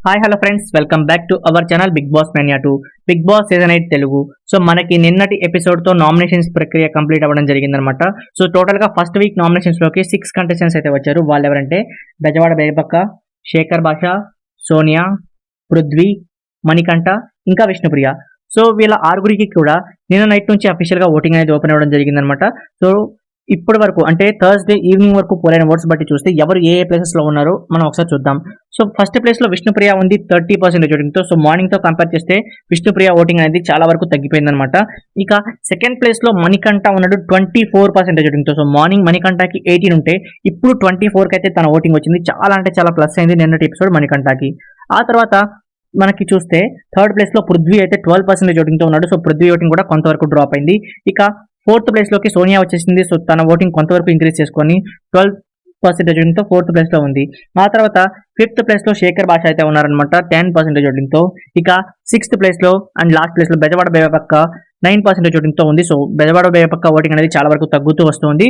Hi hello friends, welcome back to our channel Bigg Boss mania 2 Bigg Boss season 8 Telugu. So మనకి నిన్నటి ఎపిసోడ్తో nominations ప్రక్రియ complete అవ్వడం జరిగిందనమాట. సో టోటల్గా ఫస్ట్ వీక్ నామినేషన్స్లోకి 6 కంటెస్టెంట్స్ అయితే వచ్చారు. వాళ్ళు ఎవరంటే బెజవాడ బేబక్క, శేఖర్ భాష, సోనియా, పృథ్వీ, మణికంఠ, ఇంకా విష్ణుప్రియ. సో వీళ్ళ ఆరుగురికి కూడా నిన్న నైట్ నుంచి అఫీషియల్గా ఓటింగ్ అనేది ఓపెన్ అవ్వడం జరిగిందనమాట. సో ఇప్పటి వరకు అంటే థర్స్డే ఈవినింగ్ వరకు పోలైన ఓట్స్ బట్టి చూస్తే ఎవరు ఏ ప్లేసెస్లో ఉన్నారో మనం ఒకసారి చూద్దాం. సో ఫస్ట్ ప్లేస్లో విష్ణుప్రియ ఉంది 30% ఓటింగ్తో. సో మార్నింగ్తో కంపేర్ చేస్తే విష్ణుప్రియ ఓటింగ్ అనేది చాలా వరకు తగ్గిపోయిందనమాట. ఇక సెకండ్ ప్లేస్లో మణికంఠ ఉన్నాడు 24% ఓటింగ్తో. సో మార్నింగ్ మణికంఠకి 18 ఉంటే ఇప్పుడు 24కి అయితే తన ఓటింగ్ వచ్చింది. చాలా అంటే చాలా ప్లస్ అయింది నిన్నటి ఎపిసోడ్ మణికంఠకి. ఆ తర్వాత మనకి చూస్తే థర్డ్ ప్లేస్లో పృథ్వీ అయితే 12% ఓటింగ్తో ఉన్నాడు. సో పృథ్వీ ఓటింగ్ కూడా కొంతవరకు డ్రాప్ అయింది. ఇక ఫోర్త్ ప్లేస్లోకి సోనియా వచ్చేసింది. సో తన ఓటింగ్ కొంతవరకు ఇంక్రీజ్ చేసుకొని 12% ఓటింగ్తో ఫోర్త్ ప్లేస్లో ఉంది. ఆ తర్వాత ఫిఫ్త్ ప్లేస్లో శేఖర్ భాష అయితే ఉన్నారనమాట 10% ఓటింగ్తో. ఇక సిక్స్త్ ప్లేస్లో అండ్ లాస్ట్ ప్లేస్లో బెజవాడ బేబక్క 9% ఓటింగ్తో ఉంది. సో బెజవాడ బేబక్క ఓటింగ్ అనేది చాలా వరకు తగ్గుతూ వస్తుంది.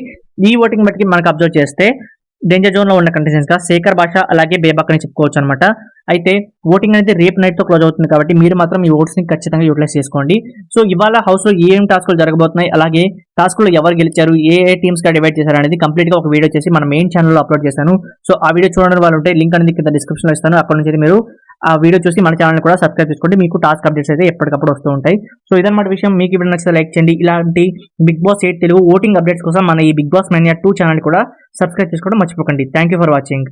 ఈ ఓటింగ్ బట్టి మనకు అబ్జర్వ్ చేస్తే డేంజర్ జోన్లో ఉన్న కంటెస్టెంట్స్గా శేఖర్ భాష అలాగే బేబక్కని చెప్పుకోవచ్చు అనమాట. అయితే ఓటింగ్ అనేది రేపు నైట్తో క్లోజ్ అవుతుంది కాబట్టి మీరు మాత్రం ఈ ఓట్స్ని ఖచ్చితంగా యూటిలైజ్ చేసుకోండి. సో ఇవాళ హౌస్లో ఏం టాస్కులు జరగబోతున్నాయి, అలాగే టాస్కులు ఎవరు గెలిచారు, ఏ టీమ్స్గా డివైడ్ చేశారు అనేది కంప్లీట్గా ఒక వీడియో చేసి మన మెయిన్ ఛానల్లో అప్లోడ్ చేశాను. సో ఆ వీడియో చూడడం వాళ్ళు ఉంటే లింక్ అనేది కింద డిస్క్రిప్షన్లో ఇస్తాను. అక్కడ నుంచి మీరు ఆ వీడియో చూసి మన ఛానల్ కూడా సబ్స్క్రైబ్ చేసుకోండి. మీకు టాస్క్ అప్డేట్స్ అయితే ఎప్పటికప్పుడు వస్తూ ఉంటాయి. సో ఇదన్నమాట విషయం. మీకు ఇప్పుడు నచ్చితే లైక్ చేయండి. ఇలాంటి బిగ్ బాస్ 8 తెలుగు ఓటింగ్ అప్డేట్స్ కోసం మన ఈ బిగ్ బాస్ మేనియా 2 ఛానల్ కూడా సబ్స్క్రైబ్ చేసుకోవడం మర్చిపోకండి. Thank you for watching.